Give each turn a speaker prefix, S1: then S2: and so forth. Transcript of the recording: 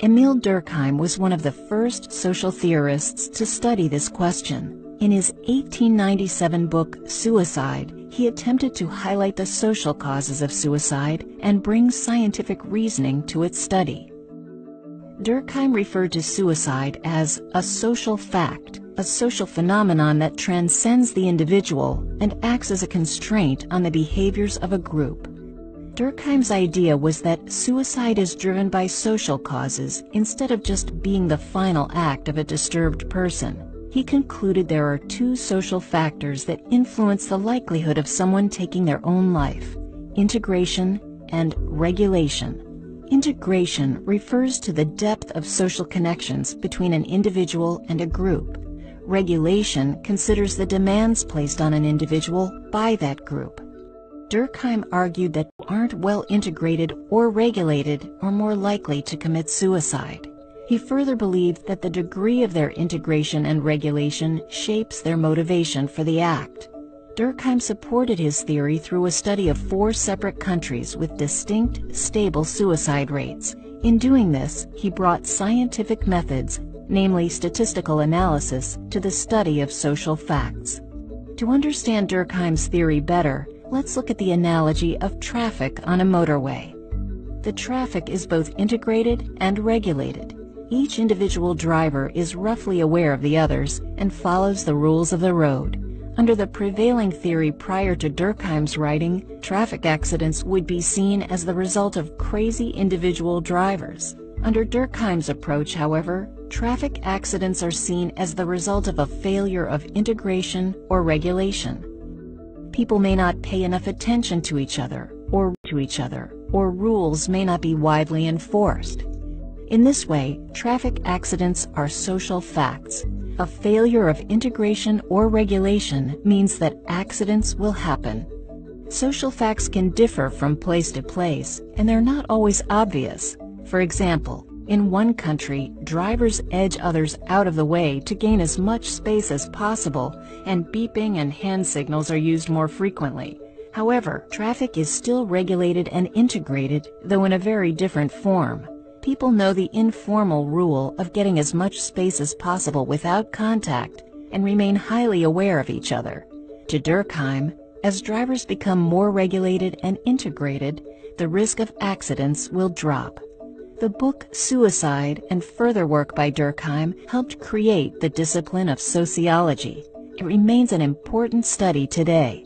S1: Emile Durkheim was one of the first social theorists to study this question. In his 1897 book, Suicide, he attempted to highlight the social causes of suicide and bring scientific reasoning to its study. Durkheim referred to suicide as a social fact, a social phenomenon that transcends the individual and acts as a constraint on the behaviors of a group. Durkheim's idea was that suicide is driven by social causes instead of just being the final act of a disturbed person. He concluded there are two social factors that influence the likelihood of someone taking their own life: integration and regulation. Integration refers to the depth of social connections between an individual and a group. Regulation considers the demands placed on an individual by that group. Durkheim argued that people aren't well integrated or regulated are more likely to commit suicide. He further believed that the degree of their integration and regulation shapes their motivation for the act. Durkheim supported his theory through a study of 4 separate countries with distinct, stable suicide rates. In doing this, he brought scientific methods, namely statistical analysis, to the study of social facts. To understand Durkheim's theory better, let's look at the analogy of traffic on a motorway. The traffic is both integrated and regulated. Each individual driver is roughly aware of the others and follows the rules of the road. Under the prevailing theory prior to Durkheim's writing, traffic accidents would be seen as the result of crazy individual drivers. Under Durkheim's approach, however, traffic accidents are seen as the result of a failure of integration or regulation. People may not pay enough attention to each other, or rules may not be widely enforced. In this way, traffic accidents are social facts. A failure of integration or regulation means that accidents will happen. Social facts can differ from place to place, and they're not always obvious. For example, in one country, drivers edge others out of the way to gain as much space as possible, and beeping and hand signals are used more frequently. However, traffic is still regulated and integrated, though in a very different form. People know the informal rule of getting as much space as possible without contact, and remain highly aware of each other. To Durkheim, as drivers become more regulated and integrated, the risk of accidents will drop. The book Suicide and further work by Durkheim helped create the discipline of sociology. It remains an important study today.